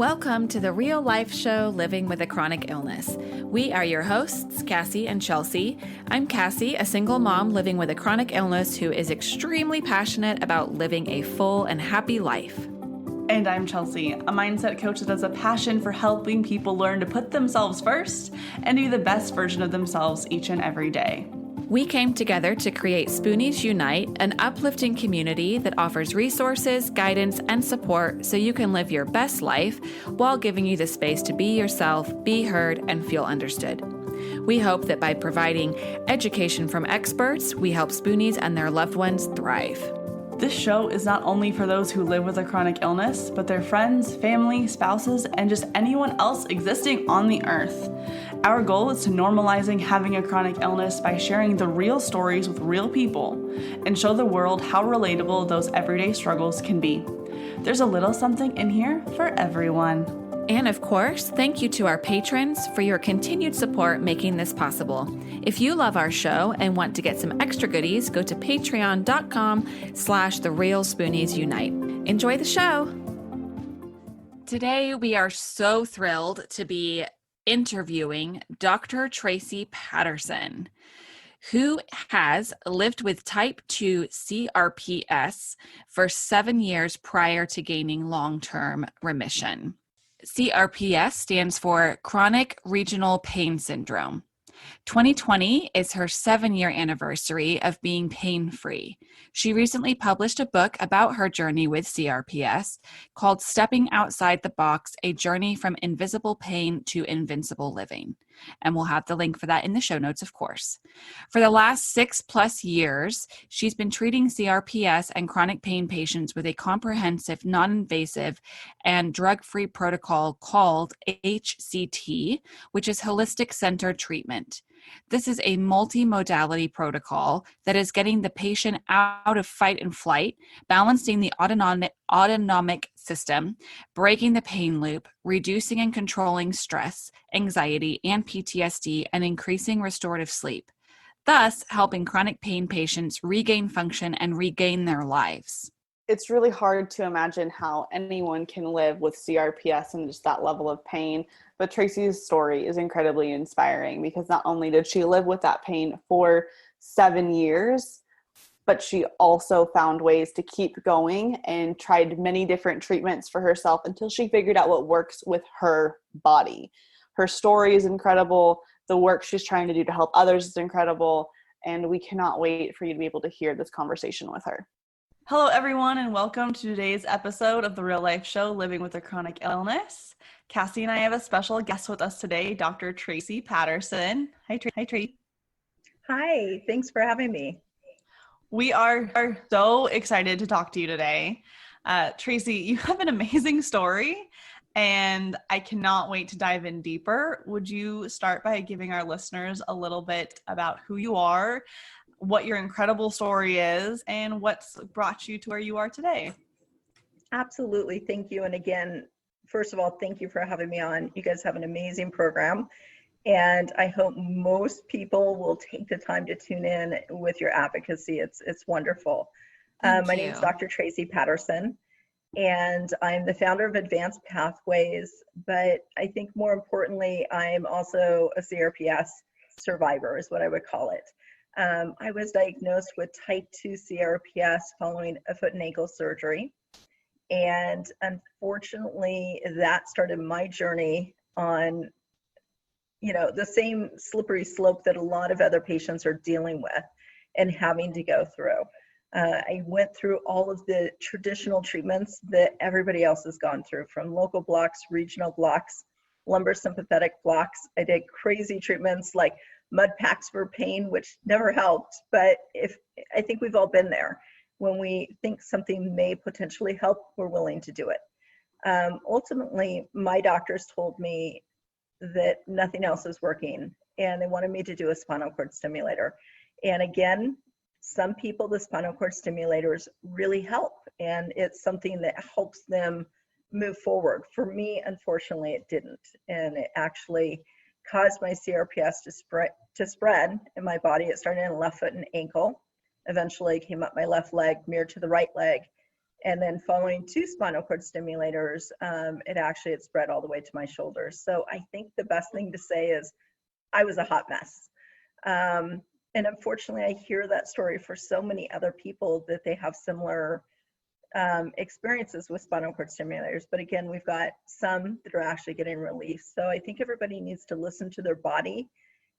Welcome to the real life show, Living with a Chronic Illness. We are your hosts, Cassie and Chelsea. I'm Cassie, a single mom living with a chronic illness who is extremely passionate about living a full and happy life. And I'm Chelsea, a mindset coach that has a passion for helping people learn to put themselves first and be the best version of themselves each and every day. We came together to create Spoonies Unite, an uplifting community that offers resources, guidance, and support so you can live your best life while giving you the space to be yourself, be heard, and feel understood. We hope that by providing education from experts, we help Spoonies and their loved ones thrive. This show is not only for those who live with a chronic illness, but their friends, family, spouses, and just anyone else existing on the earth. Our goal is to normalizing having a chronic illness by sharing the real stories with real people and show the world how relatable those everyday struggles can be. There's a little something in here for everyone. And of course, thank you to our patrons for your continued support making this possible. If you love our show and want to get some extra goodies, go to patreon.com/therealspooniesunite. Enjoy the show. Today, we are so thrilled to be interviewing Dr. Traci Patterson, who has lived with type 2 CRPS for 7 years prior to gaining long-term remission. CRPS stands for Chronic Regional Pain Syndrome. 2020 is her 7-year anniversary of being pain-free. She recently published a book about her journey with CRPS called Stepping Outside the Box, A Journey from Invisible Pain to Invincible Living. And we'll have the link for that in the show notes, of course. For the last 6+ years, she's been treating CRPS and chronic pain patients with a comprehensive, non-invasive, and drug-free protocol called HCT, which is Holistic Centered Treatment. This is a multi-modality protocol that is getting the patient out of fight and flight, balancing the autonomic system, breaking the pain loop, reducing and controlling stress, anxiety, and PTSD, and increasing restorative sleep, thus helping chronic pain patients regain function and regain their lives. It's really hard to imagine how anyone can live with CRPS and just that level of pain. But Traci's story is incredibly inspiring because not only did she live with that pain for 7 years, but she also found ways to keep going and tried many different treatments for herself until she figured out what works with her body. Her story is incredible. The work she's trying to do to help others is incredible. And we cannot wait for you to be able to hear this conversation with her. Hello, everyone, and welcome to today's episode of the Real Life Show, Living with a Chronic Illness. Cassie and I have a special guest with us today, Dr. Traci Patterson. Hi, Traci. Hi, thanks for having me. We are so excited to talk to you today. Traci, you have an amazing story, and I cannot wait to dive in deeper. Would you start by giving our listeners a little bit about who you are, what your incredible story is, and what's brought you to where you are today? Absolutely. Thank you. And again, first of all, thank you for having me on. You guys have an amazing program, and I hope most people will take the time to tune in with your advocacy. It's wonderful. My name is Dr. Traci Patterson, and I'm the founder of Advanced Pathways, but I think more importantly, I'm also a CRPS survivor is what I would call it. I was diagnosed with type 2 CRPS following a foot and ankle surgery. And unfortunately, that started my journey on, the same slippery slope that a lot of other patients are dealing with and having to go through. I went through all of the traditional treatments that everybody else has gone through, from local blocks, regional blocks, lumbar sympathetic blocks. I did crazy treatments like mud packs for pain, which never helped, but I think we've all been there. When we think something may potentially help, we're willing to do it. Ultimately, my doctors told me that nothing else is working, and they wanted me to do a spinal cord stimulator. And again, some people, the spinal cord stimulators really help, and it's something that helps them move forward. For me, unfortunately, it didn't, and it actually caused my CRPS to spread in my body. It started in the left foot and ankle, eventually came up my left leg, mirrored to the right leg, And then following 2 spinal cord stimulators, it spread all the way to my shoulders. So I think the best thing to say is I was a hot mess. And unfortunately, I hear that story for so many other people that they have similar experiences with spinal cord stimulators. But again, we've got some that are actually getting relief. So I think everybody needs to listen to their body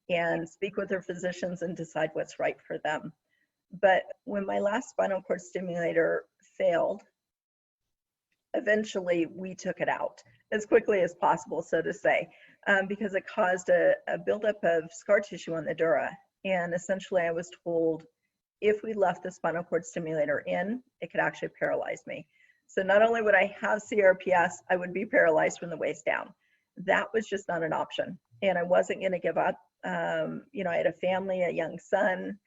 and speak with their physicians and decide what's right for them. But when my last spinal cord stimulator failed, eventually we took it out as quickly as possible, so to say, because it caused a buildup of scar tissue on the dura. And essentially I was told if we left the spinal cord stimulator in, it could actually paralyze me. So not only would I have CRPS, I would be paralyzed from the waist down. That was just not an option. And I wasn't going to give up. You know, I had a family, a young son,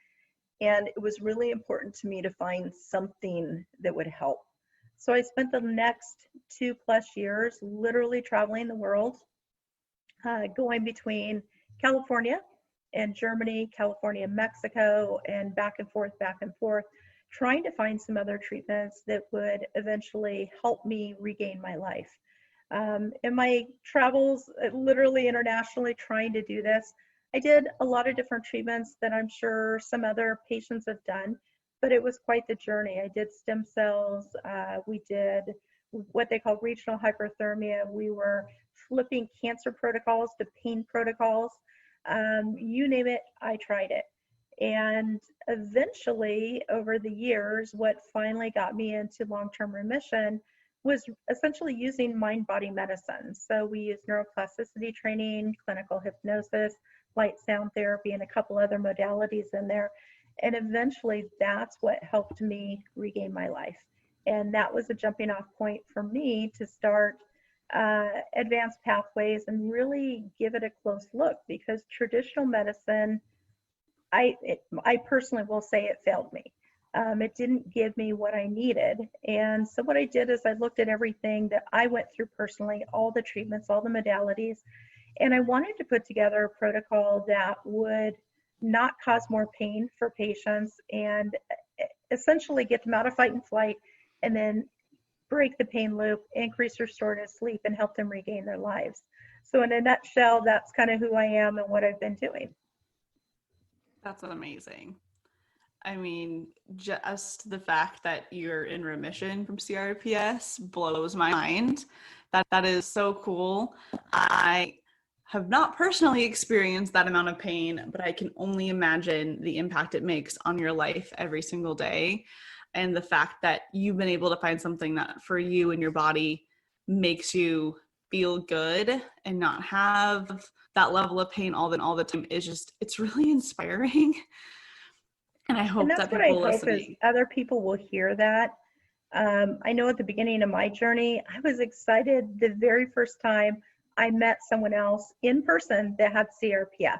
and it was really important to me to find something that would help. So I spent the next 2+ years literally traveling the world, going between California and Germany, California, Mexico, and back and forth, trying to find some other treatments that would eventually help me regain my life. In my travels, literally internationally trying to do this, I did a lot of different treatments that I'm sure some other patients have done, but it was quite the journey. I did stem cells. We did what they call regional hyperthermia. We were flipping cancer protocols to pain protocols. You name it, I tried it. And eventually, over the years, what finally got me into long-term remission was essentially using mind-body medicine. So we used neuroplasticity training, clinical hypnosis, light sound therapy, and a couple other modalities in there. And eventually, that's what helped me regain my life. And that was a jumping off point for me to start advanced pathways and really give it a close look, because traditional medicine, I personally will say it failed me. It didn't give me what I needed. And so what I did is I looked at everything that I went through personally, all the treatments, all the modalities, and I wanted to put together a protocol that would not cause more pain for patients and essentially get them out of fight and flight, and then break the pain loop, increase restorative sleep, and help them regain their lives. So in a nutshell, that's kind of who I am and what I've been doing. That's amazing. I mean, just the fact that you're in remission from CRPS blows my mind. That is so cool. I have not personally experienced that amount of pain, but I can only imagine the impact it makes on your life every single day. And the fact that you've been able to find something that for you and your body makes you feel good and not have that level of pain all the time is just, it's really inspiring. And I hope that people listening, other people will hear that. I know at the beginning of my journey, I was excited the very first time I met someone else in person that had CRPS.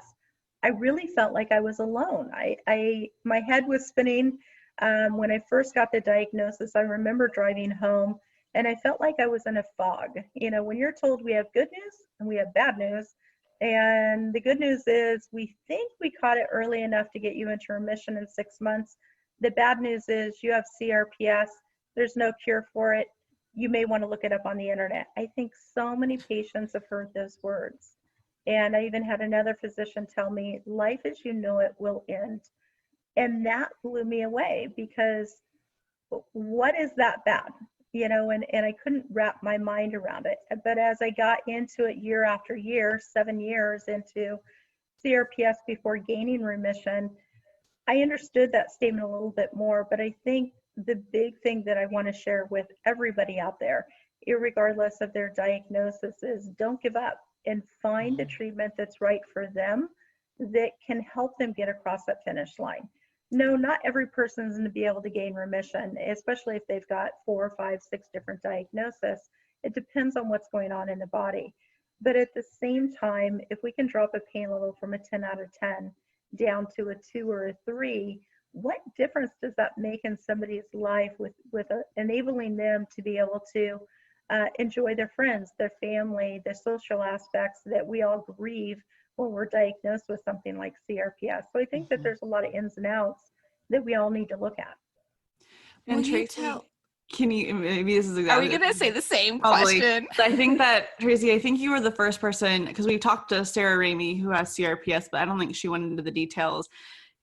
I really felt like I was alone. My head was spinning. When I first got the diagnosis, I remember driving home and I felt like I was in a fog. You know, when you're told we have good news and we have bad news, and the good news is we think we caught it early enough to get you into remission in 6 months. The bad news is you have CRPS. There's no cure for it. You may want to look it up on the internet. I think so many patients have heard those words. And I even had another physician tell me, life as you know it will end. And that blew me away, because what is that bad? You know, and I couldn't wrap my mind around it. But as I got into it year after year, 7 years into CRPS before gaining remission, I understood that statement a little bit more. But I think the big thing that I want to share with everybody out there, irregardless of their diagnosis, is don't give up and find a treatment that's right for them, that can help them get across that finish line. No, not every person's going to be able to gain remission, especially if they've got 4, 5, 6 different diagnoses. It depends on what's going on in the body. But at the same time, if we can drop a pain level from a 10 out of 10 down to a 2 or a 3, what difference does that make in somebody's life with enabling them to be able to enjoy their friends, their family, the social aspects that we all grieve when we're diagnosed with something like CRPS. So I think that there's a lot of ins and outs that we all need to look at. And Tracy, Can you, maybe this is Are exactly. we going to say the same Probably. question? I think that, Traci, I think you were the first person, because we've talked to Sarah Ramey, who has CRPS, but I don't think she went into the details.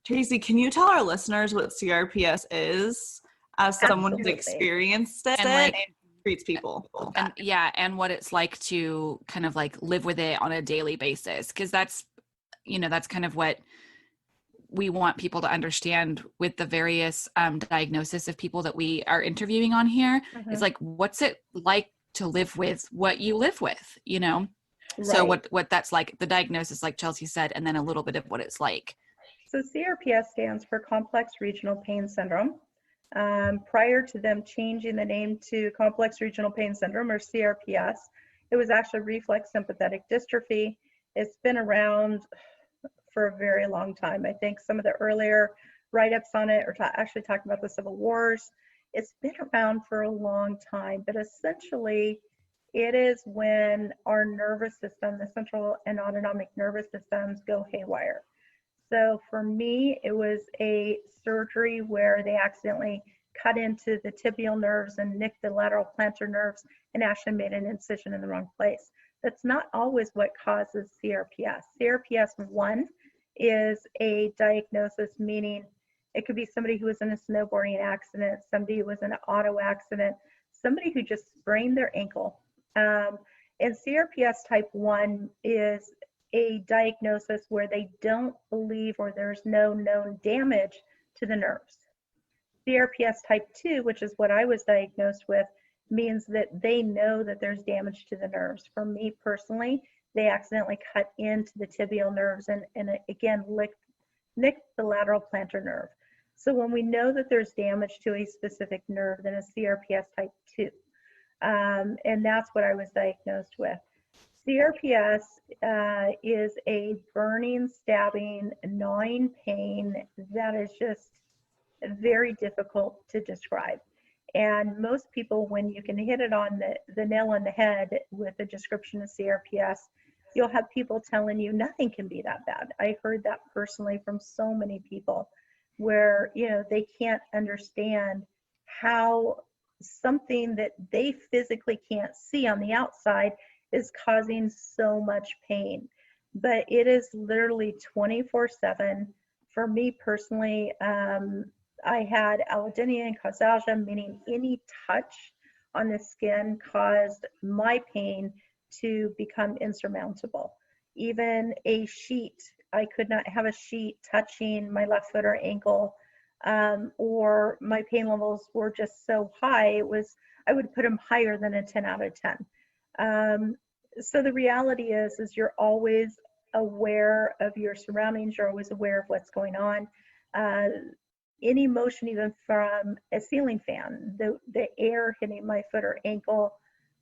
Traci, can you tell our listeners what CRPS is, as someone who's experienced it and like treats people? And what it's like to kind of like live with it on a daily basis, because that's kind of what we want people to understand with the various diagnosis of people that we are interviewing on here. It's like, what's it like to live with what you live with, Right. So what that's like, the diagnosis, like Chelsea said, and then a little bit of what it's like. So CRPS stands for Complex Regional Pain Syndrome. Prior to them changing the name to Complex Regional Pain Syndrome, or CRPS, it was actually reflex sympathetic dystrophy. It's been around for a very long time. I think some of the earlier write-ups on it are actually talking about the Civil Wars. It's been around for a long time, but essentially it is when our nervous system, the central and autonomic nervous systems, go haywire. So for me, it was a surgery where they accidentally cut into the tibial nerves and nicked the lateral plantar nerves and actually made an incision in the wrong place. That's not always what causes CRPS. CRPS 1 is a diagnosis, meaning it could be somebody who was in a snowboarding accident, somebody who was in an auto accident, somebody who just sprained their ankle. And CRPS type 1 is a diagnosis where they don't believe, or there's no known damage to the nerves. CRPS type 2, which is what I was diagnosed with, means that they know that there's damage to the nerves. For me personally, they accidentally cut into the tibial nerves and again nicked the lateral plantar nerve. So when we know that there's damage to a specific nerve, then it's CRPS type 2. And that's what I was diagnosed with. CRPS is a burning, stabbing, gnawing pain that is just very difficult to describe. And most people, when you can hit it on the nail on the head with a description of CRPS, you'll have people telling you nothing can be that bad. I heard that personally from so many people, where they can't understand how something that they physically can't see on the outside is causing so much pain. But it is literally 24/7. For me personally, I had allodynia and causalgia, meaning any touch on the skin caused my pain to become insurmountable. Even a sheet, I could not have a sheet touching my left foot or ankle, or my pain levels were just so high, I would put them higher than a 10 out of 10. So the reality is you're always aware of your surroundings, you're always aware of what's going on. Any motion, even from a ceiling fan, the air hitting my foot or ankle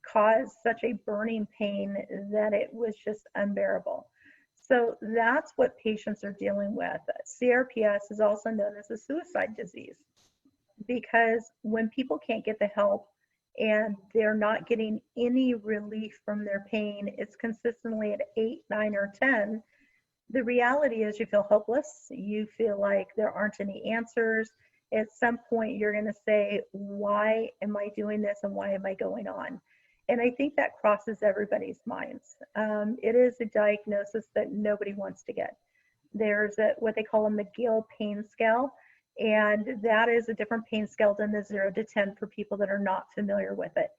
caused such a burning pain that it was just unbearable. So that's what patients are dealing with. CRPS is also known as a suicide disease, because when people can't get the help and they're not getting any relief from their pain, it's consistently at 8, 9, or 10. The reality is you feel hopeless. You feel like there aren't any answers. At some point, you're going to say, why am I doing this and why am I going on? And I think that crosses everybody's minds. It is a diagnosis that nobody wants to get. There's what they call a McGill pain scale, and that is a different pain scale than the 0 to 10 for people that are not familiar with it.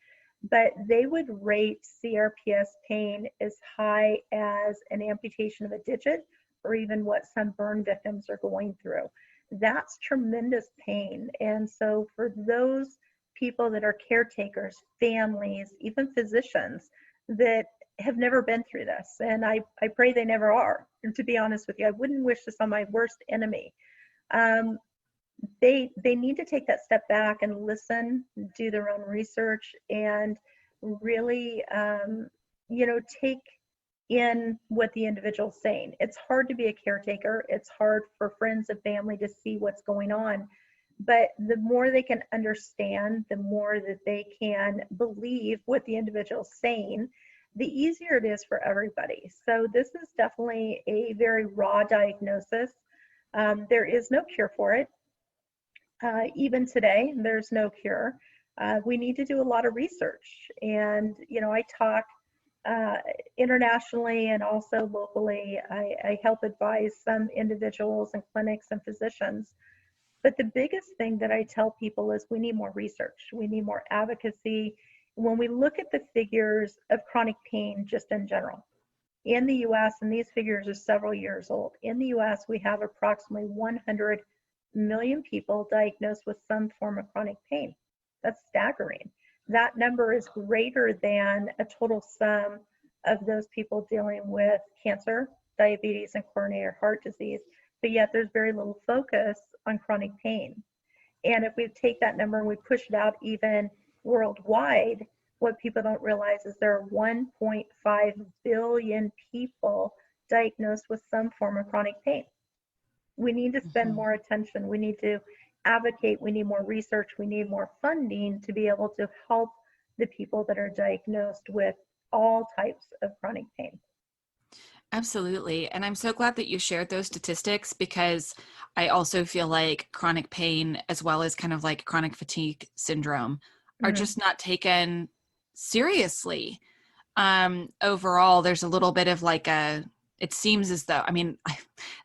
But they would rate CRPS pain as high as an amputation of a digit, or even what some burn victims are going through. That's tremendous pain. And so for those people that are caretakers, families, even physicians that have never been through this, and I pray they never are, and to be honest with you, I wouldn't wish this on my worst enemy. They need to take that step back and listen, do their own research, and really, take in what the individual's saying. It's hard to be a caretaker. It's hard for friends and family to see what's going on. But the more they can understand, the more that they can believe what the individual's saying, the easier it is for everybody. So this is definitely a very raw diagnosis. There is no cure for it. Even today, there's no cure. We need to do a lot of research. And, you know, I talk internationally and also locally. I help advise some individuals and clinics and physicians. But the biggest thing that I tell people is we need more research. We need more advocacy. When we look at the figures of chronic pain just in general, in the US, and these figures are several years old, in the US, we have approximately 100 million people diagnosed with some form of chronic pain. That's staggering. That number is greater than a total sum of those people dealing with cancer, diabetes, and coronary heart disease. But yet there's very little focus on chronic pain. And if we take that number and we push it out even worldwide, what people don't realize is there are 1.5 billion people diagnosed with some form of chronic pain. We need to spend more attention. We need to advocate. We need more research. We need more funding to be able to help the people that are diagnosed with all types of chronic pain. Absolutely. And I'm so glad that you shared those statistics, because I also feel like chronic pain, as well as kind of like chronic fatigue syndrome, are just not taken seriously. Overall, there's a little bit of like it seems as though, I mean,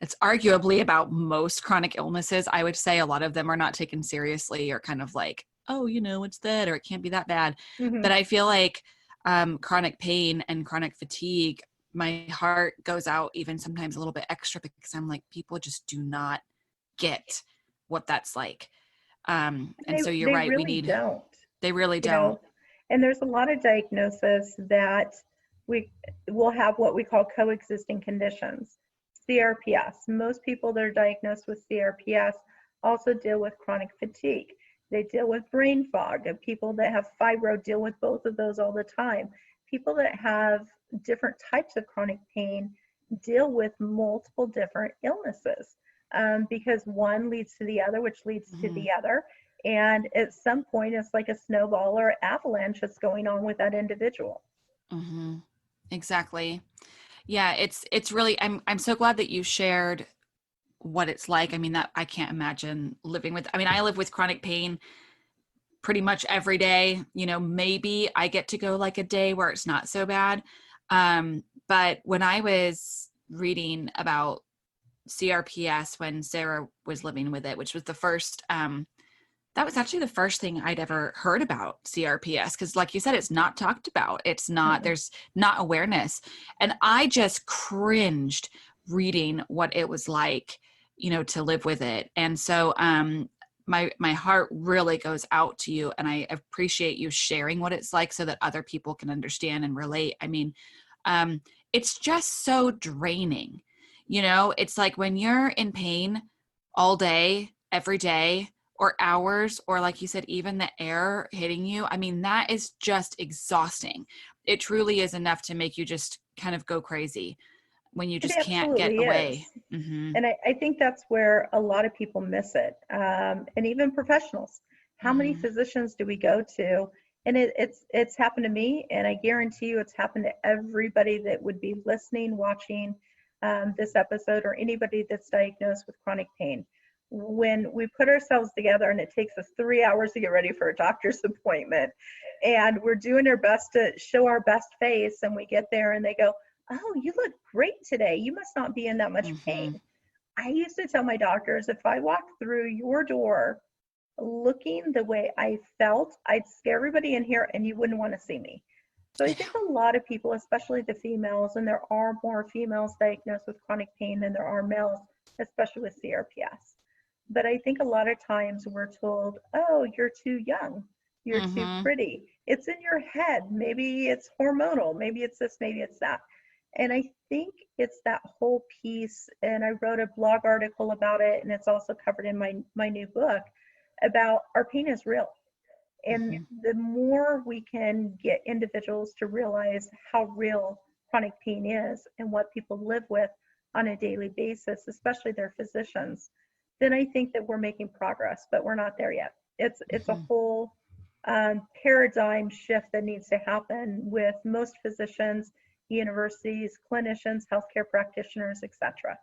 it's arguably about most chronic illnesses. I would say a lot of them are not taken seriously, or kind of like, oh, you know, it's that, or it can't be that bad. But I feel like chronic pain and chronic fatigue, my heart goes out even sometimes a little bit extra, because I'm like, people just do not get what that's like. And so you're right. Really don't. They really You don't. know, and there's a lot of diagnoses that we will have what we call coexisting conditions. CRPS. Most people that are diagnosed with CRPS also deal with chronic fatigue. They deal with brain fog. And people that have fibro deal with both of those all the time. People that have different types of chronic pain deal with multiple different illnesses, because one leads to the other, which leads to the other. And at some point, it's like a snowball or avalanche that's going on with that individual. Exactly. Yeah, it's really, I'm so glad that you shared what it's like. I mean, that I can't imagine living with, I mean, I live with chronic pain pretty much every day. You know, maybe I get to go like a day where it's not so bad. But when I was reading about CRPS, when Sarah was living with it, which was the first, that was actually the first thing I'd ever heard about CRPS. Cause like you said, it's not talked about. It's not, there's not awareness. And I just cringed reading what it was like, you know, to live with it. And so, my heart really goes out to you, and I appreciate you sharing what it's like so that other people can understand and relate. I mean, it's just so draining. You know, it's like when you're in pain all day, every day, or hours, or like you said, even the air hitting you. I mean, that is just exhausting. It truly is enough to make you just kind of go crazy when you just can't get away. And I think that's where a lot of people miss it. And even professionals. How many physicians do we go to? And it's happened to me, and I guarantee you it's happened to everybody that would be listening, watching this episode, or anybody that's diagnosed with chronic pain. When we put ourselves together, and it takes us 3 hours to get ready for a doctor's appointment, and we're doing our best to show our best face, and we get there and they go, oh, you look great today. You must not be in that much pain. I used to tell my doctors, if I walked through your door looking the way I felt, I'd scare everybody in here and you wouldn't want to see me. So I think a lot of people, especially the females, and there are more females diagnosed with chronic pain than there are males, especially with CRPS. But I think a lot of times we're told, oh, you're too young, you're too pretty. It's in your head. Maybe it's hormonal. Maybe it's this, maybe it's that. And I think it's that whole piece, and I wrote a blog article about it, and it's also covered in my new book, about our pain is real. And the more we can get individuals to realize how real chronic pain is and what people live with on a daily basis, especially their physicians, then I think that we're making progress, but we're not there yet. It's a whole paradigm shift that needs to happen with most physicians, universities, clinicians, healthcare practitioners, etc.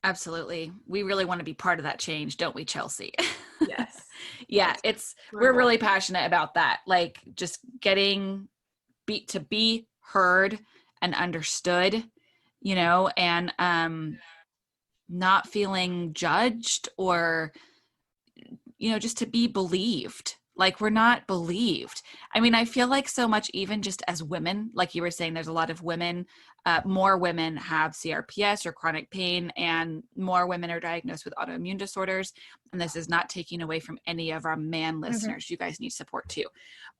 Absolutely. We really want to be part of that change, don't we, Chelsea? Yes. Yeah, Yes. we're really passionate about that. Like just getting to be heard and understood, and not feeling judged or, just to be believed. Like we're not believed. I mean, I feel like so much, even just as women, like you were saying, there's a lot of women, more women have CRPS or chronic pain, and more women are diagnosed with autoimmune disorders. And this is not taking away from any of our man listeners. You guys need support too.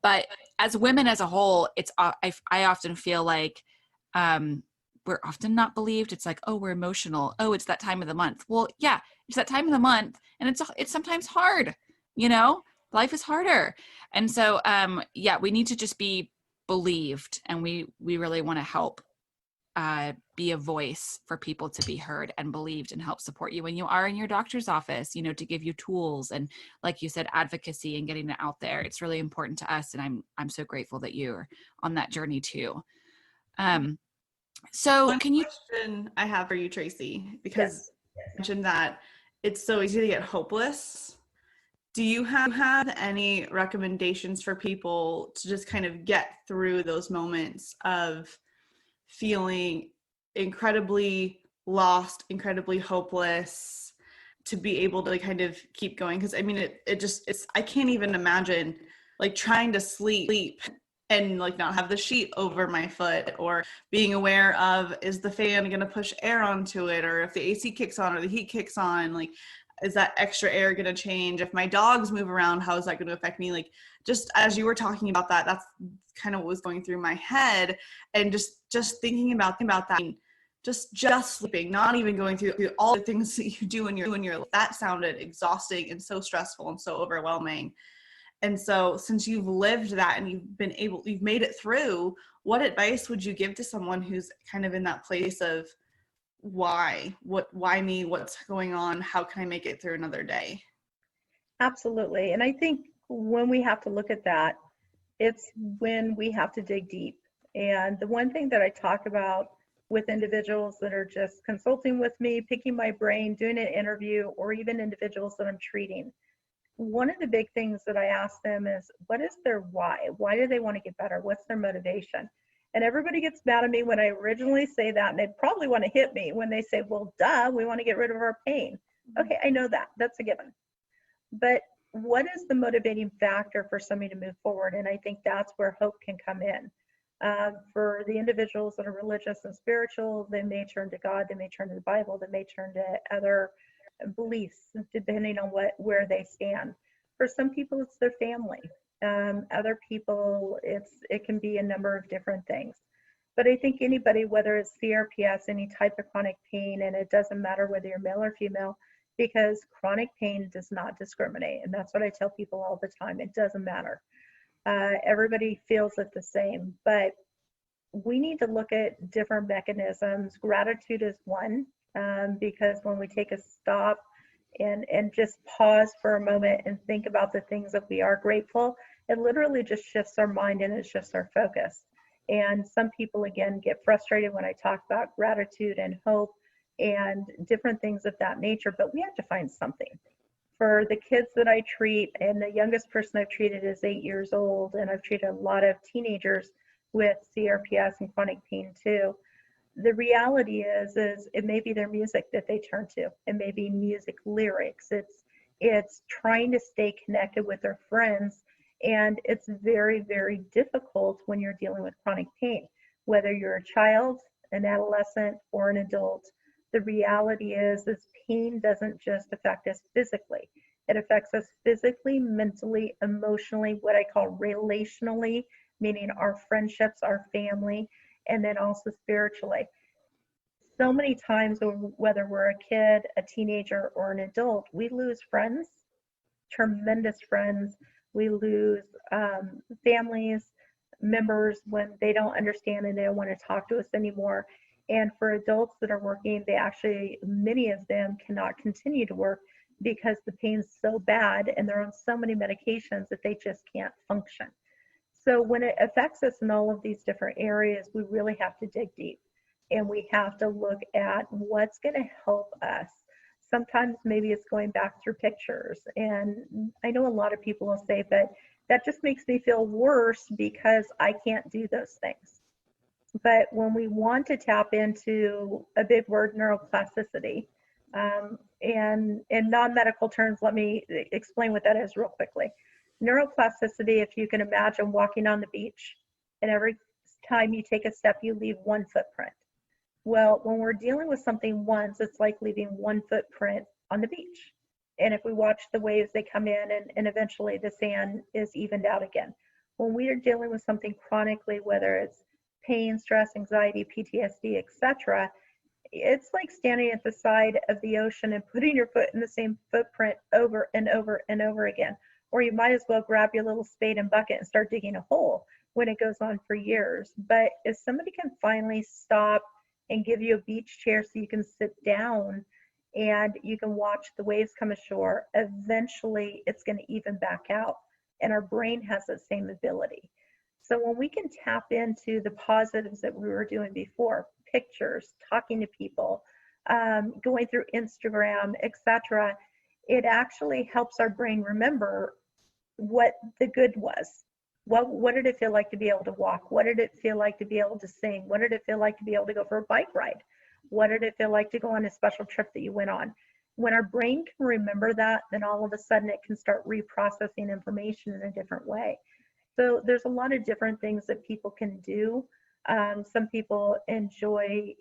But as women as a whole, I often feel like we're often not believed. It's like, oh, we're emotional. Oh, it's that time of the month. Well, yeah, it's that time of the month, and it's sometimes hard. Life is harder. And so, yeah, we need to just be believed, and we really want to help be a voice for people to be heard and believed, and help support you when you are in your doctor's office, to give you tools and, like you said, advocacy and getting it out there. It's really important to us, and I'm so grateful that you're on that journey too. So One can you question I have for you, Tracy, because you mentioned that it's so easy to get hopeless. Do you have any recommendations for people to just kind of get through those moments of feeling incredibly lost, incredibly hopeless, to be able to kind of keep going? Because I mean, I can't even imagine like trying to sleep and like not have the sheet over my foot, or being aware of, is the fan going to push air onto it, or if the AC kicks on or the heat kicks on, like, is that extra air going to change? If my dogs move around, how is that going to affect me? Like, just as you were talking about that, that's kind of what was going through my head. And just thinking about that, just sleeping, not even going through all the things that you do when you're that sounded exhausting and so stressful and so overwhelming. And so since you've lived that and you've made it through, what advice would you give to someone who's kind of in that place of why me, what's going on, how can I make it through another day? Absolutely. And I think when we have to look at that, it's when we have to dig deep. And the one thing that I talk about with individuals that are just consulting with me, picking my brain, doing an interview, or even individuals that I'm treating, one of the big things that I ask them is, what is their why? Why do they want to get better? What's their motivation? And everybody gets mad at me when I originally say that, and they probably want to hit me when they say, well, duh, we want to get rid of our pain. Okay, I know that. That's a given. But what is the motivating factor for somebody to move forward? And I think that's where hope can come in. For the individuals that are religious and spiritual, they may turn to God, they may turn to the Bible, they may turn to other beliefs, depending on where they stand. For some people, it's their family. Other people, it can be a number of different things. But I think anybody, whether it's CRPS, any type of chronic pain, and it doesn't matter whether you're male or female, because chronic pain does not discriminate. And that's what I tell people all the time. It doesn't matter. Everybody feels it the same, but we need to look at different mechanisms. Gratitude is one, because when we take a stop and just pause for a moment and think about the things that we are grateful, it literally just shifts our mind and it shifts our focus. And some people, again, get frustrated when I talk about gratitude and hope and different things of that nature, but we have to find something. For the kids that I treat, and the youngest person I've treated is 8 years old, and I've treated a lot of teenagers with CRPS and chronic pain too. The reality is it may be their music that they turn to. It may be music lyrics. It's trying to stay connected with their friends. And it's very, very difficult when you're dealing with chronic pain, whether you're a child, an adolescent, or an adult. The reality is pain doesn't just affect us physically. It affects us physically, mentally, emotionally, what I call relationally, meaning our friendships, our family, and then also spiritually. So many times, whether we're a kid, a teenager, or an adult, we lose friends, tremendous friends. We lose families, members, when they don't understand and they don't want to talk to us anymore. And for adults that are working, many of them cannot continue to work because the pain's so bad and they're on so many medications that they just can't function. So when it affects us in all of these different areas, we really have to dig deep. and we have to look at what's going to help us. Sometimes maybe it's going back through pictures. And I know a lot of people will say, but that just makes me feel worse because I can't do those things. But when we want to tap into a big word, neuroplasticity, and in non-medical terms, let me explain what that is real quickly. Neuroplasticity, if you can imagine walking on the beach, and every time you take a step, you leave one footprint. Well, when we're dealing with something once, it's like leaving one footprint on the beach. And if we watch the waves, they come in and eventually the sand is evened out again. When we are dealing with something chronically, whether it's pain, stress, anxiety, PTSD, etc., it's like standing at the side of the ocean and putting your foot in the same footprint over and over and over again. Or you might as well grab your little spade and bucket and start digging a hole when it goes on for years. But if somebody can finally stop and give you a beach chair so you can sit down and you can watch the waves come ashore, eventually it's going to even back out. And our brain has that same ability. So when we can tap into the positives that we were doing before, pictures, talking to people, going through Instagram, etc., it actually helps our brain remember what the good was. What did it feel like to be able to walk? What did it feel like to be able to sing? What did it feel like to be able to go for a bike ride? What did it feel like to go on a special trip that you went on? When our brain can remember that, then all of a sudden it can start reprocessing information in a different way. So there's a lot of different things that people can do. Some people enjoy,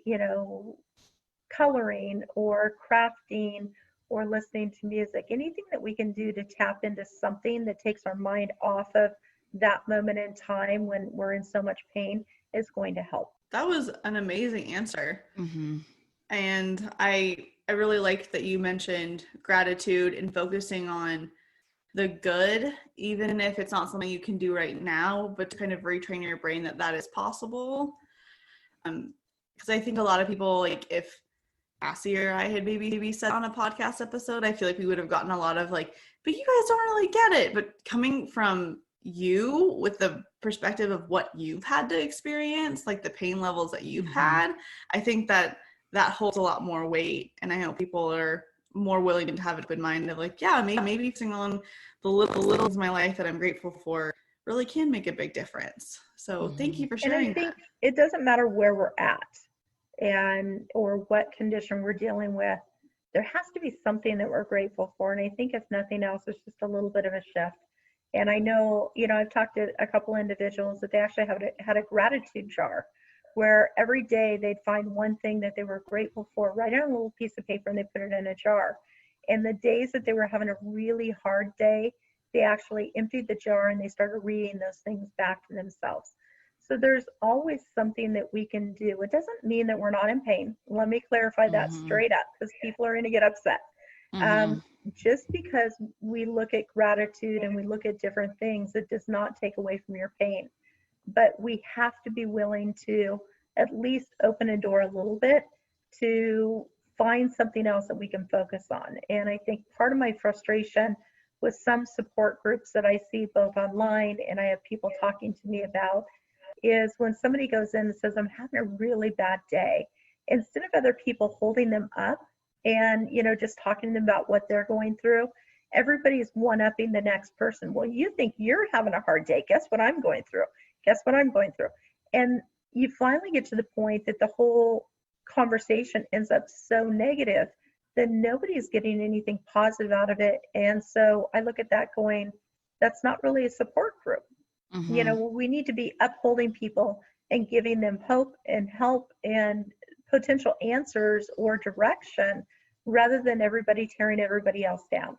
coloring or crafting or listening to music. Anything that we can do to tap into something that takes our mind off of that moment in time when we're in so much pain is going to help. That was an amazing answer. Mm-hmm. And I really liked that you mentioned gratitude and focusing on the good, even if it's not something you can do right now, but to kind of retrain your brain that is possible. Because I think a lot of people, like if Cassie or I had maybe said on a podcast episode, I feel like we would have gotten a lot of like, but you guys don't really get it. But coming from you with the perspective of what you've had to experience, like the pain levels that you've had, I think that holds a lot more weight. And I hope people are more willing to have an open mind of like, yeah, maybe focusing on the little things in my life that I'm grateful for really can make a big difference. So thank you for sharing. And I think it doesn't matter where we're at or what condition we're dealing with. There has to be something that we're grateful for. And I think if nothing else, it's just a little bit of a shift. And I know, I've talked to a couple individuals that they actually had a gratitude jar where every day they'd find one thing that they were grateful for, write on a little piece of paper, and they put it in a jar. And the days that they were having a really hard day, they actually emptied the jar and they started reading those things back to themselves. So there's always something that we can do. It doesn't mean that we're not in pain. Let me clarify that straight up, because people are going to get upset. Just because we look at gratitude and we look at different things, it does not take away from your pain. But we have to be willing to at least open a door a little bit to find something else that we can focus on. And I think part of my frustration with some support groups that I see both online and I have people talking to me about is when somebody goes in and says, I'm having a really bad day, instead of other people holding them up and, just talking to them about what they're going through, everybody's one-upping the next person. Well, you think you're having a hard day. Guess what I'm going through? Guess what I'm going through? And you finally get to the point that the whole conversation ends up so negative that nobody's getting anything positive out of it. And so I look at that going, that's not really a support group. We need to be upholding people and giving them hope and help and potential answers or direction rather than everybody tearing everybody else down.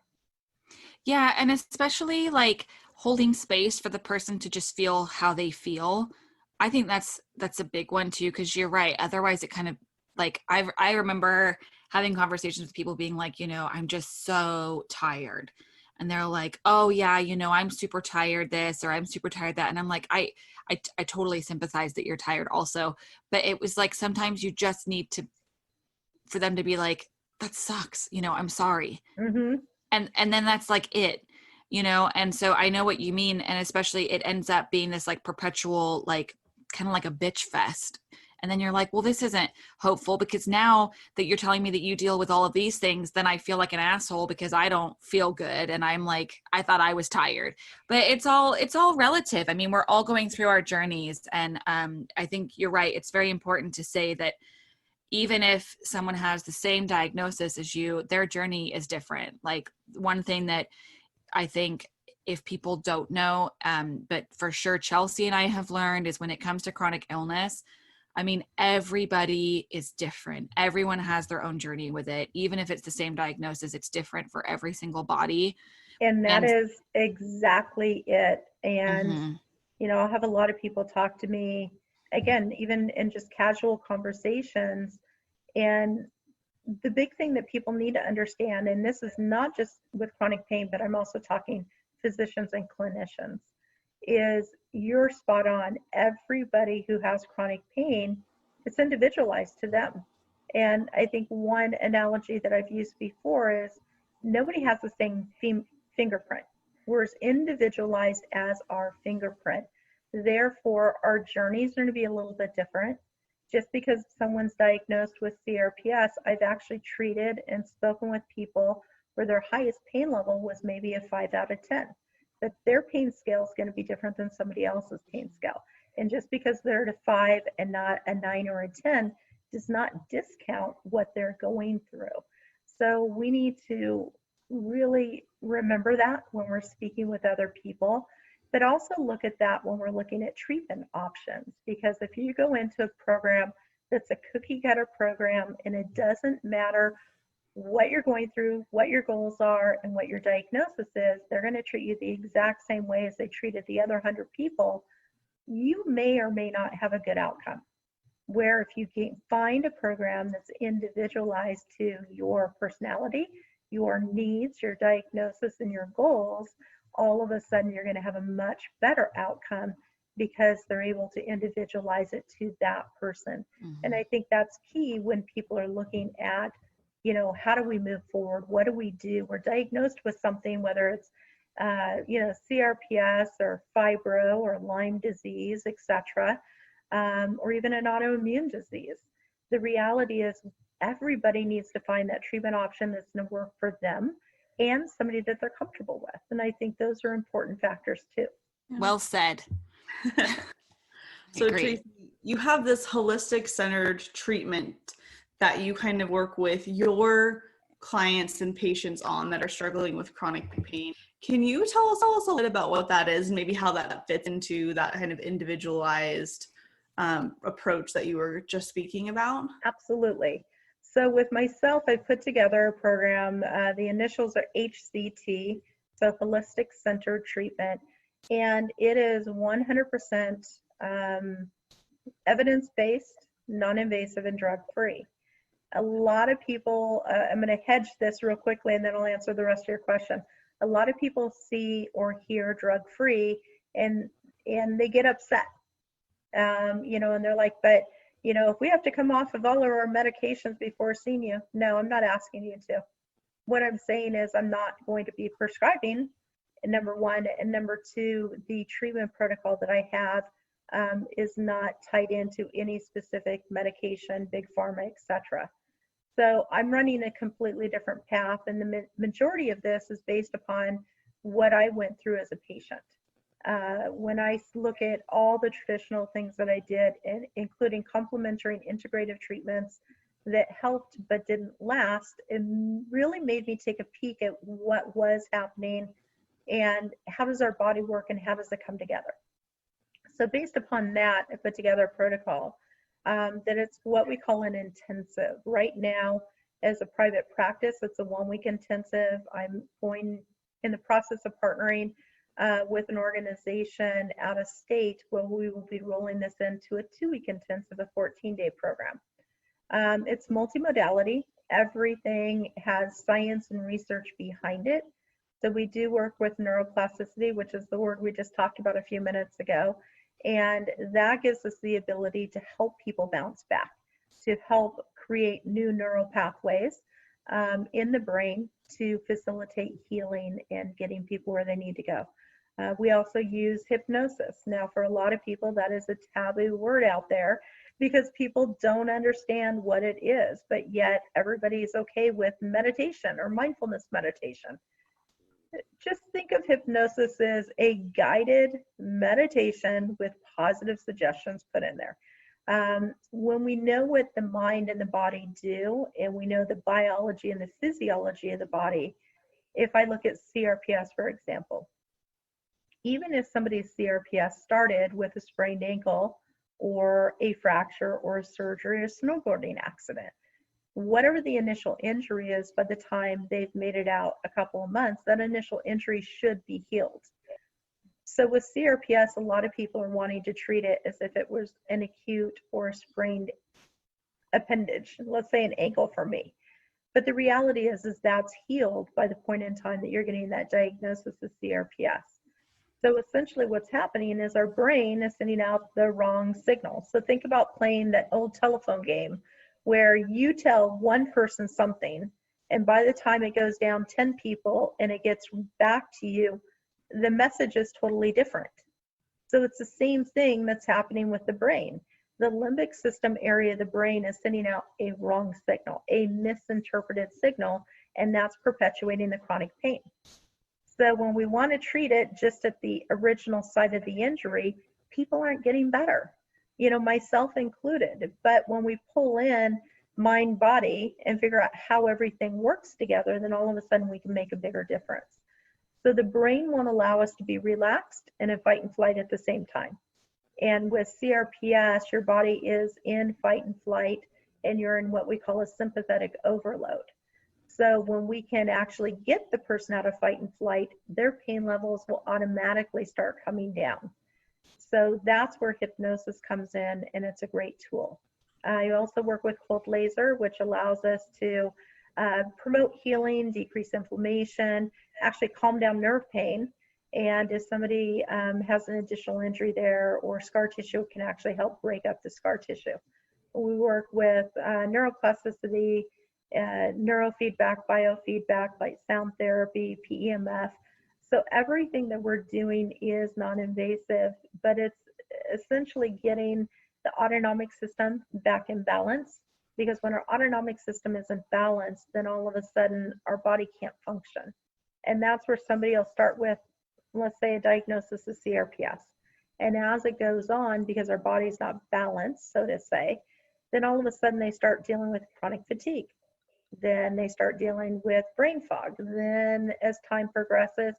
Yeah, and especially like holding space for the person to just feel how they feel. I think that's a big one too, because you're right. Otherwise it kind of like I remember having conversations with people being like, I'm just so tired. And they're like, oh yeah, I'm super tired this, or I'm super tired that. And I'm like, I totally sympathize that you're tired also. But it was like, sometimes you just need for them to be like, that sucks. I'm sorry. Mm-hmm. And then that's like it, and so I know what you mean. And especially it ends up being this like perpetual, like kind of like a bitch fest. And then you're like, well, this isn't hopeful, because now that you're telling me that you deal with all of these things, then I feel like an asshole because I don't feel good. And I'm like, I thought I was tired. But it's all relative. I mean, we're all going through our journeys. And I think you're right. It's very important to say that even if someone has the same diagnosis as you, their journey is different. Like, one thing that I think, if people don't know, but for sure Chelsea and I have learned, is when it comes to chronic illness, I mean, everybody is different. Everyone has their own journey with it. Even if it's the same diagnosis, it's different for every single body. And that is exactly it. And, Mhm. you know, I'll have a lot of people talk to me, again, even in just casual conversations. And the big thing that people need to understand, and this is not just with chronic pain, but I'm also talking physicians and clinicians, is you're spot on. Everybody who has chronic pain, it's individualized to them. And I think one analogy that I've used before is nobody has the same fingerprint. We're as individualized as our fingerprint. Therefore, our journeys are going to be a little bit different. Just because someone's diagnosed with CRPS, I've actually treated and spoken with people where their highest pain level was maybe a 5 out of 10. But their pain scale is going to be different than somebody else's pain scale. And just because they're at a 5 and not a 9 or a 10 does not discount what they're going through. So we need to really remember that when we're speaking with other people, but also look at that when we're looking at treatment options. Because if you go into a program that's a cookie cutter program, and it doesn't matter what you're going through, what your goals are, and what your diagnosis is, they're going to treat you the exact same way as they treated the other 100 people, you may or may not have a good outcome. Where if you can find a program that's individualized to your personality, your needs, your diagnosis, and your goals, all of a sudden you're going to have a much better outcome because they're able to individualize it to that person. Mhm. And I think that's key when people are looking at, you know, how do we move forward? What do we do? We're diagnosed with something, whether it's, you know, CRPS or fibro or Lyme disease, etc., or even an autoimmune disease. The reality is everybody needs to find that treatment option that's going to work for them and somebody that they're comfortable with. And I think those are important factors too. Well said. So Agree. Traci, you have this holistic centered treatment that you kind of work with your clients and patients on that are struggling with chronic pain. Can you tell us a little bit about what that is and maybe how that fits into that kind of individualized approach that you were just speaking about? Absolutely. So with myself, I put together a program. The initials are HCT, so Holistic Centered Treatment, and it is 100% evidence-based, non-invasive, and drug-free. A lot of people, I'm going to hedge this real quickly and then I'll answer the rest of your question. A lot of people see or hear drug-free and they get upset, you know, and they're like, but, you know, if we have to come off of all of our medications before seeing you, no, I'm not asking you to. What I'm saying is I'm not going to be prescribing, number one, and number two, the treatment protocol that I have is not tied into any specific medication, big pharma, etc. So I'm running a completely different path, and the majority of this is based upon what I went through as a patient. When I look at all the traditional things that I did, including complementary and integrative treatments that helped but didn't last, it really made me take a peek at what was happening and how does our body work and how does it come together. So based upon that, I put together a protocol that it's what we call an intensive. Right now, as a private practice, it's a 1-week intensive. I'm going in the process of partnering with an organization out of state where we will be rolling this into a 2-week intensive, a 14-day program. It's multi-modality. Everything has science and research behind it. So we do work with neuroplasticity, which is the word we just talked about a few minutes ago. And that gives us the ability to help people bounce back, to help create new neural pathways in the brain to facilitate healing and getting people where they need to go. We also use hypnosis. Now, for a lot of people, that is a taboo word out there because people don't understand what it is, but yet everybody's okay with meditation or mindfulness meditation. Just think of hypnosis as a guided meditation with positive suggestions put in there. When we know what the mind and the body do, and we know the biology and the physiology of the body, if I look at CRPS, for example, even if somebody's CRPS started with a sprained ankle or a fracture or a surgery or a snowboarding accident, whatever the initial injury is, by the time they've made it out a couple of months, that initial injury should be healed. So with CRPS, a lot of people are wanting to treat it as if it was an acute or sprained appendage, let's say an ankle for me. But the reality is that's healed by the point in time that you're getting that diagnosis of CRPS. So essentially what's happening is our brain is sending out the wrong signal. So think about playing that old telephone game where you tell one person something, and by the time it goes down 10 people and it gets back to you, the message is totally different. So it's the same thing that's happening with the brain. The limbic system area of the brain is sending out a wrong signal, a misinterpreted signal, and that's perpetuating the chronic pain. So when we want to treat it just at the original site of the injury, people aren't getting better, myself included. But when we pull in mind, body, and figure out how everything works together, then all of a sudden we can make a bigger difference. So the brain won't allow us to be relaxed and in fight and flight at the same time. And with CRPS, your body is in fight and flight, and you're in what we call a sympathetic overload. So when we can actually get the person out of fight and flight, their pain levels will automatically start coming down. So that's where hypnosis comes in, and it's a great tool. I also work with cold laser, which allows us to promote healing, decrease inflammation, actually calm down nerve pain. And if somebody has an additional injury there or scar tissue, it can actually help break up the scar tissue. We work with neuroplasticity, neurofeedback, biofeedback, like sound therapy, PEMF. So everything that we're doing is non-invasive, but it's essentially getting the autonomic system back in balance, because when our autonomic system is in balance, then all of a sudden our body can't function. And that's where somebody will start with, let's say, a diagnosis of CRPS. And as it goes on, because our body's not balanced, so to say, then all of a sudden they start dealing with chronic fatigue. Then they start dealing with brain fog. Then as time progresses,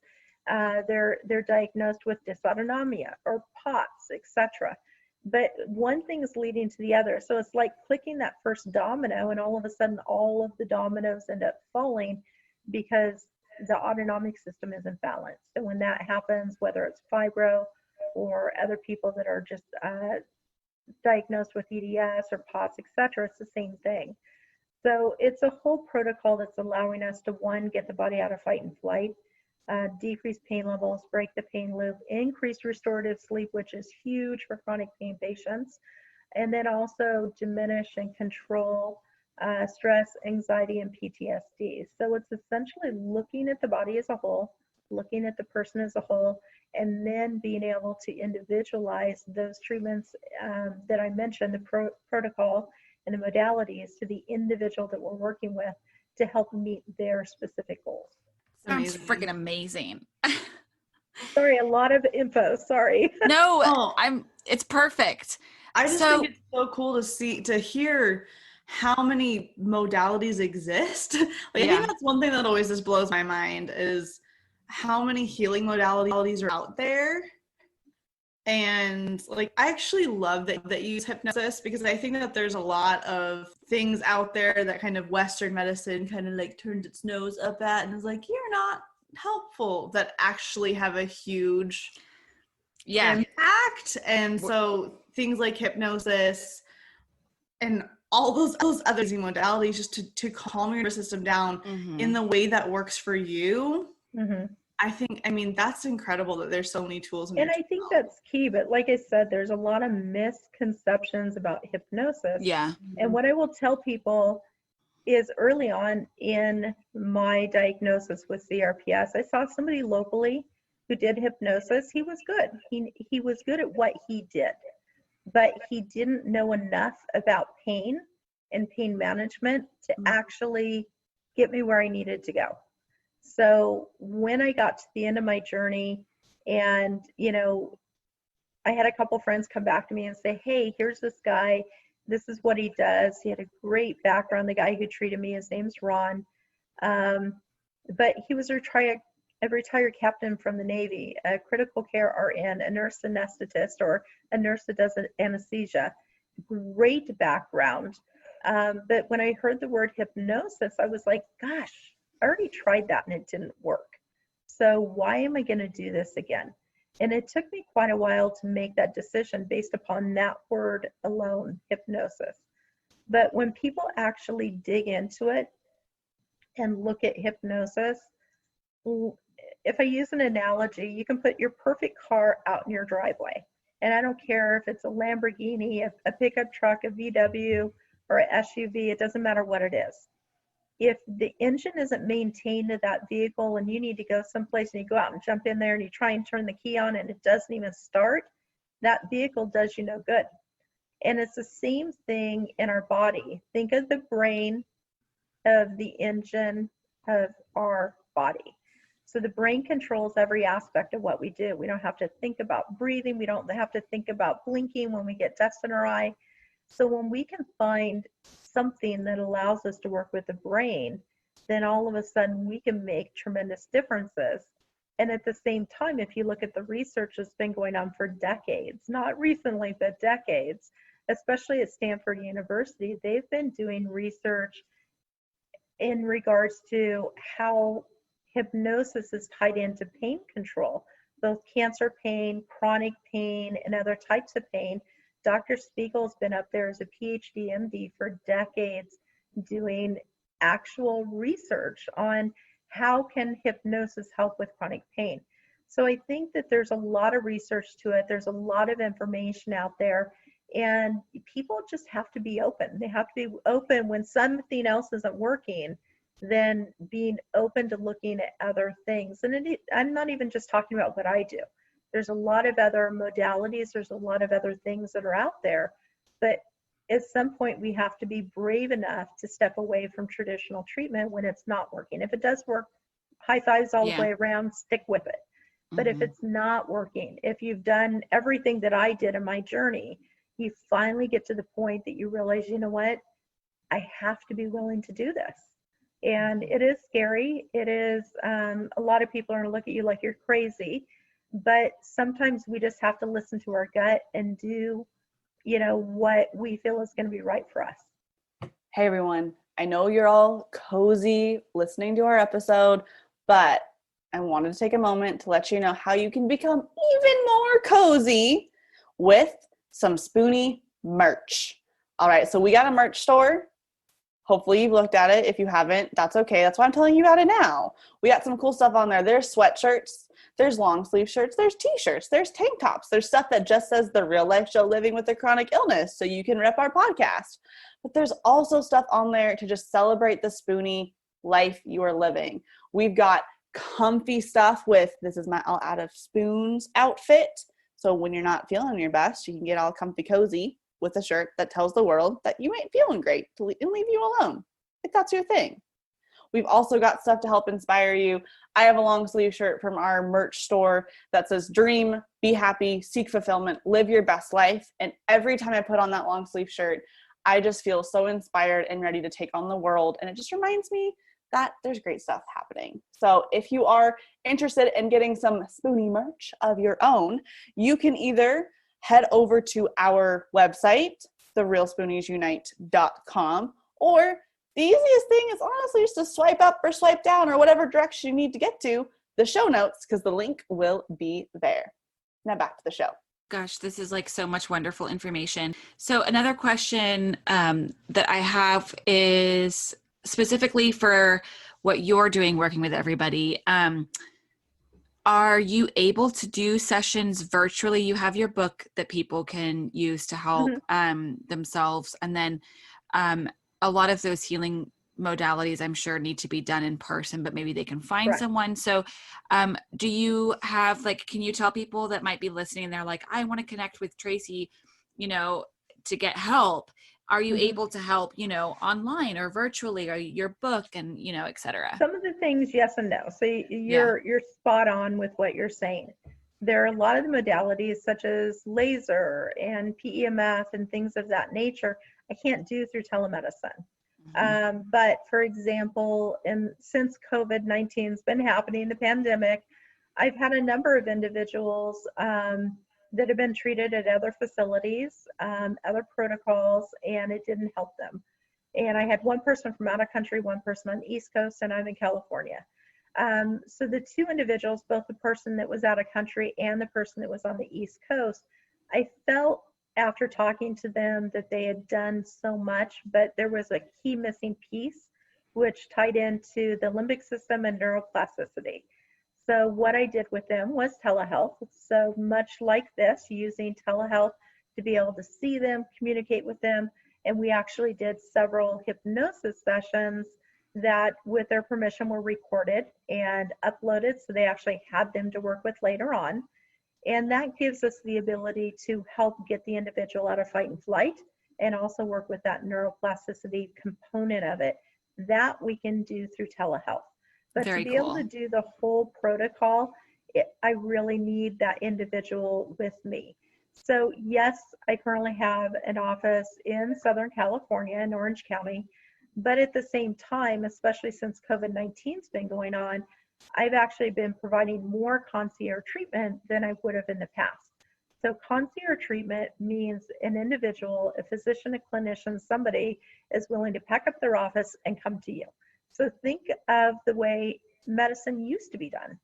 they're diagnosed with dysautonomia or POTS, etc. But one thing is leading to the other. So it's like clicking that first domino, and all of a sudden all of the dominoes end up falling because the autonomic system isn't balanced. And when that happens, whether it's fibro or other people that are just diagnosed with EDS or POTS, etc., it's the same thing. So it's a whole protocol that's allowing us to, one, get the body out of fight and flight, decrease pain levels, break the pain loop, increase restorative sleep, which is huge for chronic pain patients, and then also diminish and control stress, anxiety, and PTSD. So it's essentially looking at the body as a whole, looking at the person as a whole, and then being able to individualize those treatments that I mentioned, the protocol and the modalities, to the individual that we're working with to help meet their specific goals. Sounds freaking amazing. Sorry, a lot of info. Sorry. No, it's perfect. I just think it's so cool to hear how many modalities exist. I think that's one thing that always just blows my mind, is how many healing modalities are out there. And I actually love that you use hypnosis, because I think that there's a lot of things out there that kind of Western medicine kind of turns its nose up at and is like, you're not helpful, that actually have a huge impact. And so things like hypnosis and all those other modalities, just to calm your nervous system down in the way that works for you. I mean, that's incredible that there's so many tools. And I think that's key. But like I said, there's a lot of misconceptions about hypnosis. Yeah. And what I will tell people is, early on in my diagnosis with CRPS, I saw somebody locally who did hypnosis, he was good. He was good at what he did, but he didn't know enough about pain and pain management to actually get me where I needed to go. So when I got to the end of my journey, and I had a couple friends come back to me and say, hey, here's this guy, this is what he does. He had a great background. The guy who treated me, his name's Ron, but he was a retired captain from the Navy, a critical care RN, a nurse anesthetist, or a nurse that does anesthesia. Great background. But when I heard the word hypnosis, I was like, gosh, I already tried that and it didn't work. So why am I going to do this again? And it took me quite a while to make that decision based upon that word alone, hypnosis. But when people actually dig into it and look at hypnosis, if I use an analogy, you can put your perfect car out in your driveway. And I don't care if it's a Lamborghini, a pickup truck, a VW, or an SUV, it doesn't matter what it is. If the engine isn't maintained to that vehicle and you need to go someplace and you go out and jump in there and you try and turn the key on and it doesn't even start, that vehicle does you no good. And it's the same thing in our body. Think of the brain of the engine of our body. So the brain controls every aspect of what we do. We don't have to think about breathing. We don't have to think about blinking when we get dust in our eye. So when we can find something that allows us to work with the brain, then all of a sudden we can make tremendous differences. And at the same time, if you look at the research that's been going on for decades, not recently, but decades, especially at Stanford University, they've been doing research in regards to how hypnosis is tied into pain control, both cancer pain, chronic pain, and other types of pain. Dr. Spiegel's been up there as a PhD MD for decades doing actual research on how can hypnosis help with chronic pain. So I think that there's a lot of research to it. There's a lot of information out there, and people just have to be open. They have to be open when something else isn't working, then being open to looking at other things. And I'm not even just talking about what I do. There's a lot of other modalities. There's a lot of other things that are out there. But at some point, we have to be brave enough to step away from traditional treatment when it's not working. If it does work, high fives all the way around, stick with it. But if it's not working, if you've done everything that I did in my journey, you finally get to the point that you realize, you know what, I have to be willing to do this. And it is scary. It is, a lot of people are going to look at you like you're crazy. But sometimes we just have to listen to our gut and do, what we feel is going to be right for us. Hey, everyone. I know you're all cozy listening to our episode, but I wanted to take a moment to let you know how you can become even more cozy with some Spoonie merch. All right, so we got a merch store. Hopefully you've looked at it. If you haven't, that's okay. That's why I'm telling you about it now. We got some cool stuff on there. There's sweatshirts, there's long sleeve shirts, there's t-shirts, there's tank tops, there's stuff that just says the real life show living with a chronic illness, so you can rep our podcast. But there's also stuff on there to just celebrate the Spoonie life you are living. We've got comfy stuff with, this is my all out of spoons outfit. So when you're not feeling your best, you can get all comfy cozy with a shirt that tells the world that you ain't feeling great and leave you alone, if that's your thing. We've also got stuff to help inspire you. I have a long sleeve shirt from our merch store that says dream, be happy, seek fulfillment, live your best life. And every time I put on that long sleeve shirt, I just feel so inspired and ready to take on the world. And it just reminds me that there's great stuff happening. So if you are interested in getting some Spoonie merch of your own, you can either head over to our website, therealspooniesunite.com, or the easiest thing is honestly just to swipe up or swipe down or whatever direction you need to get to the show notes, because the link will be there. Now back to the show. Gosh, this is like so much wonderful information. So another question that I have is specifically for what you're doing, working with everybody. Are you able to do sessions virtually? You have your book that people can use to help themselves. And then a lot of those healing modalities, I'm sure, need to be done in person, but maybe they can find Correct. someone. So do you have, like, can you tell people that might be listening and they're like, I want to connect with Traci, to get help? Are you able to help, online or virtually, or your book and, et cetera? Some of the things, yes and no. So you're spot on with what you're saying. There are a lot of the modalities such as laser and PEMF and things of that nature I can't do through telemedicine. But for example, since COVID-19 has been happening, the pandemic, I've had a number of individuals that have been treated at other facilities, other protocols, and it didn't help them. And I had one person from out of country, one person on the East Coast, and I'm in California. So the two individuals, both the person that was out of country and the person that was on the East Coast, I felt after talking to them that they had done so much, but there was a key missing piece, which tied into the limbic system and neuroplasticity. So what I did with them was telehealth. So much like this, using telehealth to be able to see them, communicate with them. And we actually did several hypnosis sessions that, with their permission, were recorded and uploaded. So they actually had them to work with later on. And that gives us the ability to help get the individual out of fight and flight and also work with that neuroplasticity component of it. That we can do through telehealth. But Very to be able cool. to do the whole protocol, I really need that individual with me. So yes, I currently have an office in Southern California in Orange County, but at the same time, especially since COVID-19 has been going on, I've actually been providing more concierge treatment than I would have in the past. So concierge treatment means an individual, a physician, a clinician, somebody is willing to pack up their office and come to you. So think of the way medicine used to be done.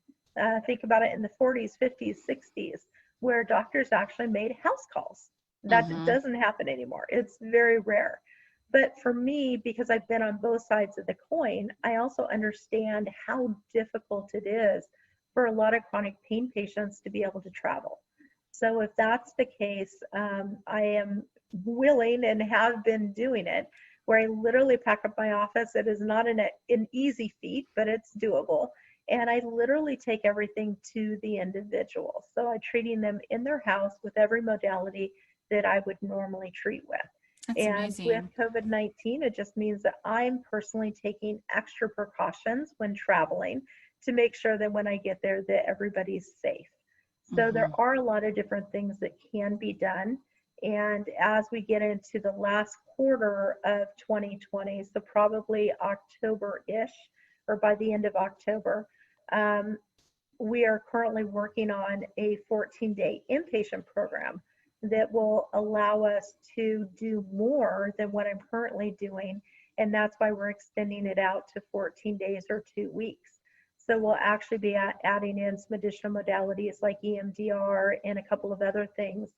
Think about it in the 40s, 50s, 60s, where doctors actually made house calls. That doesn't happen anymore. It's very rare. But for me, because I've been on both sides of the coin, I also understand how difficult it is for a lot of chronic pain patients to be able to travel. So if that's the case, I am willing and have been doing it, where I literally pack up my office. It is not an easy feat, but it's doable. And I literally take everything to the individual. So I'm treating them in their house with every modality that I would normally treat with. That's and amazing. With COVID-19, it just means that I'm personally taking extra precautions when traveling to make sure that when I get there that everybody's safe. So there are a lot of different things that can be done. And as we get into the last quarter of 2020, so probably October-ish, or by the end of October, we are currently working on a 14-day inpatient program that will allow us to do more than what I'm currently doing. And that's why we're extending it out to 14 days or 2 weeks. So we'll actually be adding in some additional modalities like EMDR and a couple of other things,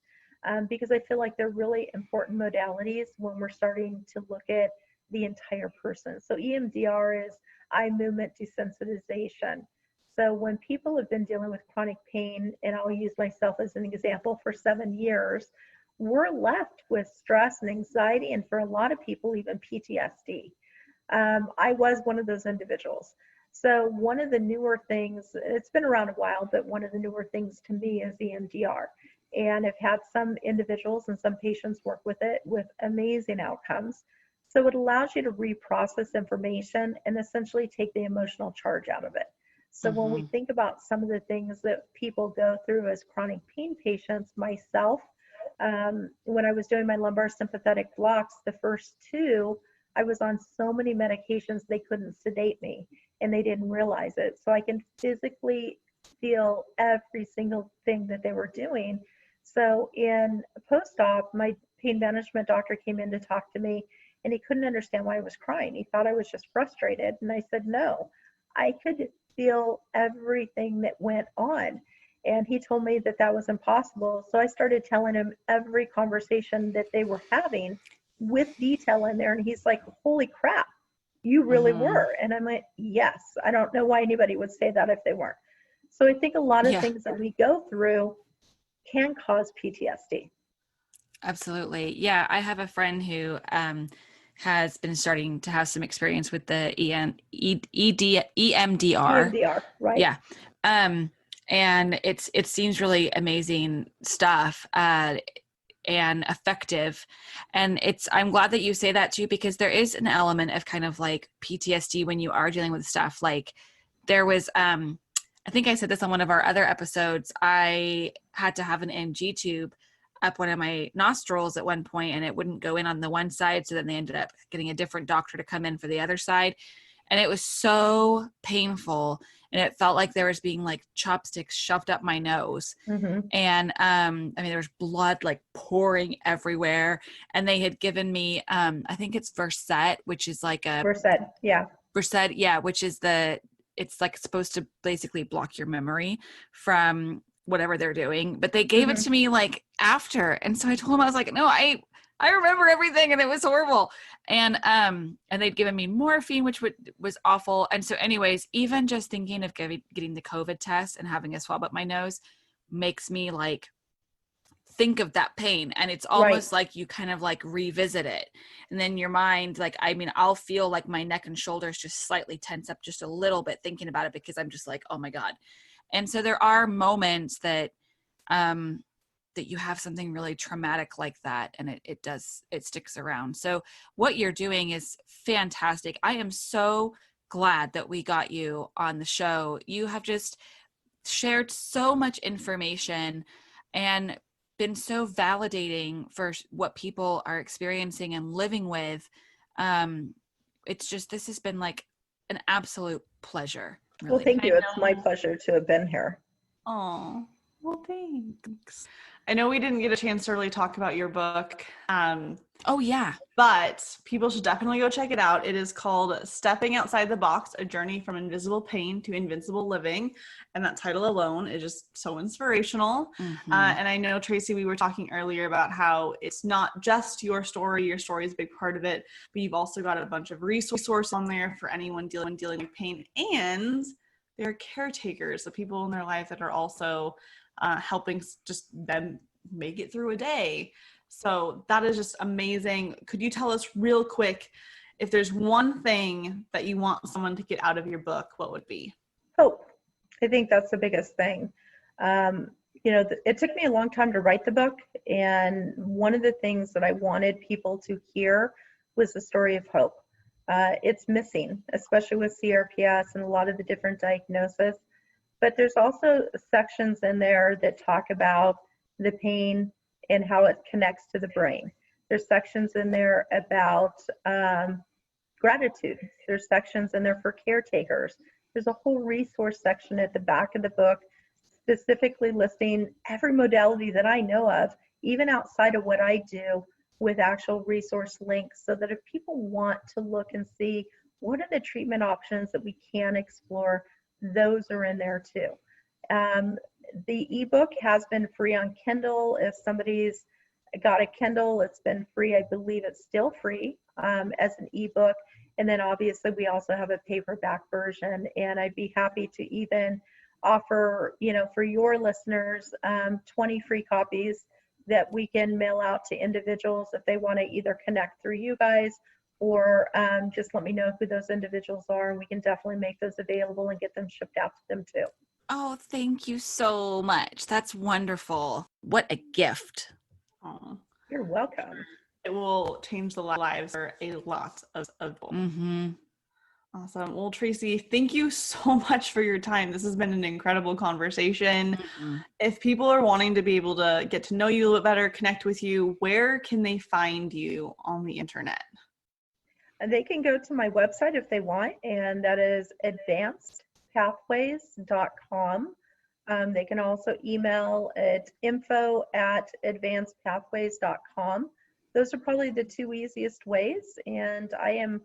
because I feel like they're really important modalities when we're starting to look at the entire person. So EMDR is eye movement desensitization. So when people have been dealing with chronic pain, and I'll use myself as an example, for 7 years, we're left with stress and anxiety, and for a lot of people, even PTSD. I was one of those individuals. So one of the newer things, it's been around a while, but one of the newer things to me is EMDR. And I've had some individuals and some patients work with it with amazing outcomes. So it allows you to reprocess information and essentially take the emotional charge out of it. So when we think about some of the things that people go through as chronic pain patients, myself, when I was doing my lumbar sympathetic blocks, the first 2, I was on so many medications they couldn't sedate me, and they didn't realize it. So I can physically feel every single thing that they were doing. So in post-op, my pain management doctor came in to talk to me, and he couldn't understand why I was crying. He thought I was just frustrated. And I said, no, I could feel everything that went on. And he told me that that was impossible. So I started telling him every conversation that they were having with detail in there. And he's like, holy crap, you really were. And I'm like, yes, I don't know why anybody would say that if they weren't. So I think a lot of things that we go through can cause PTSD. Absolutely. Yeah. I have a friend who has been starting to have some experience with the EMDR. EMDR, right? Yeah. And it seems really amazing stuff, and effective. And I'm glad that you say that too, because there is an element of kind of like PTSD when you are dealing with stuff. Like there was, I think I said this on one of our other episodes, I had to have an NG tube up one of my nostrils at one point, and it wouldn't go in on the one side. So then they ended up getting a different doctor to come in for the other side. And it was so painful. And it felt like there was being like chopsticks shoved up my nose. Mm-hmm. And I mean, there was blood like pouring everywhere. And they had given me, I think it's Versed, which is like a Versed, yeah. Versed, yeah, which is it's like supposed to basically block your memory from whatever they're doing. But they gave it to me like after. And so I told them, I was like, no, I remember everything, and it was horrible. And they'd given me morphine, which was awful. And so anyways, even just thinking of getting the COVID test and having a swab up my nose makes me like think of that pain. And it's almost like you kind of like revisit it. And then your mind, like, I mean, I'll feel like my neck and shoulders just slightly tense up just a little bit thinking about it, because I'm just like, oh my God. And so there are moments that you have something really traumatic like that, and it sticks around. So what you're doing is fantastic. I am so glad that we got you on the show. You have just shared so much information and been so validating for what people are experiencing and living with. It's just, this has been like an absolute pleasure. Really. Well, thank you. It's my pleasure to have been here. Oh, well, thanks. I know we didn't get a chance to really talk about your book. Oh, yeah. But people should definitely go check it out. It is called Stepping Outside the Box, A Journey from Invisible Pain to Invincible Living. And that title alone is just so inspirational. Mm-hmm. And I know, Tracy, we were talking earlier about how it's not just your story. Your story is a big part of it, but you've also got a bunch of resources on there for anyone dealing with pain. And there are caretakers, the people in their life that are also helping just them make it through a day. So that is just amazing. Could you tell us real quick, if there's one thing that you want someone to get out of your book, what would it be? Hope. I think that's the biggest thing. It took me a long time to write the book. And one of the things that I wanted people to hear was the story of hope. It's missing, especially with CRPS and a lot of the different diagnoses. But there's also sections in there that talk about the pain and how it connects to the brain. There's sections in there about gratitude. There's sections in there for caretakers. There's a whole resource section at the back of the book specifically listing every modality that I know of, even outside of what I do, with actual resource links, so that if people want to look and see what are the treatment options that we can explore, those are in there too. The ebook has been free on Kindle. If somebody's got a Kindle, it's been free. I believe it's still free as an ebook. And then obviously we also have a paperback version. And I'd be happy to even offer, for your listeners, 20 free copies that we can mail out to individuals if they want to either connect through you guys, or just let me know who those individuals are, and we can definitely make those available and get them shipped out to them too. Oh, thank you so much. That's wonderful. What a gift. Oh, you're welcome. It will change the lives for a lot of people. Mm-hmm. Awesome. Well, Tracy, thank you so much for your time. This has been an incredible conversation. Mm-hmm. If people are wanting to be able to get to know you a little bit better, connect with you, where can they find you on the internet? And they can go to my website if they want, and that is advancedpathways.com. They can also email at info@advancedpathways.com. Those are probably the two easiest ways, and I am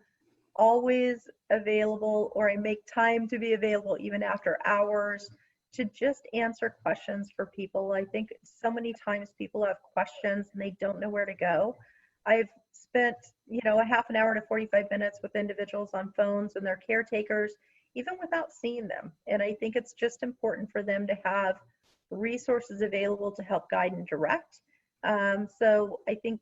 always available, or I make time to be available even after hours, to just answer questions for people. I think so many times people have questions and they don't know where to go. I've spent, a half an hour to 45 minutes with individuals on phones and their caretakers, even without seeing them. And I think it's just important for them to have resources available to help guide and direct. So I think,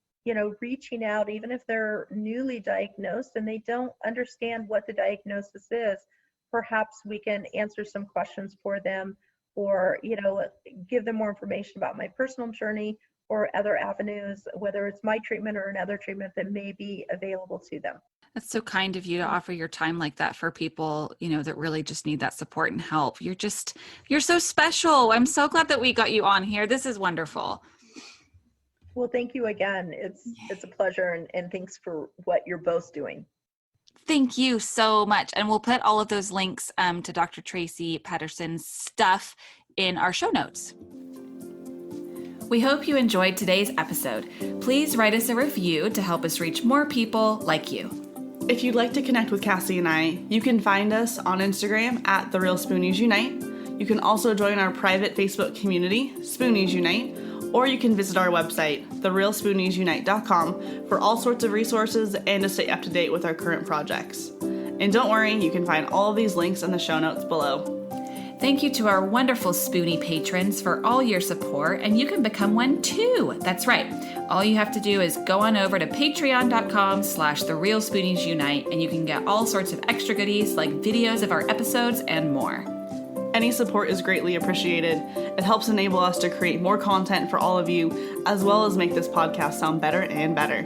reaching out, even if they're newly diagnosed and they don't understand what the diagnosis is, perhaps we can answer some questions for them, or, give them more information about my personal journey or other avenues, whether it's my treatment or another treatment that may be available to them. That's so kind of you to offer your time like that for people, that really just need that support and help. You're so special. I'm so glad that we got you on here. This is wonderful. Well, thank you again. It's a pleasure, and thanks for what you're both doing. Thank you so much. And we'll put all of those links to Dr. Traci Patterson's stuff in our show notes. We hope you enjoyed today's episode. Please write us a review to help us reach more people like you. If you'd like to connect with Cassie and I, you can find us on Instagram at The Real Spoonies Unite. You can also join our private Facebook community, Spoonies Unite, or you can visit our website, therealspooniesunite.com, for all sorts of resources and to stay up to date with our current projects. And don't worry, you can find all of these links in the show notes below. Thank you to our wonderful Spoonie patrons for all your support, and you can become one too. That's right. All you have to do is go on over to patreon.com/therealspooniesunite, and you can get all sorts of extra goodies like videos of our episodes and more. Any support is greatly appreciated. It helps enable us to create more content for all of you, as well as make this podcast sound better and better.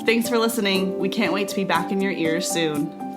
Thanks for listening. We can't wait to be back in your ears soon.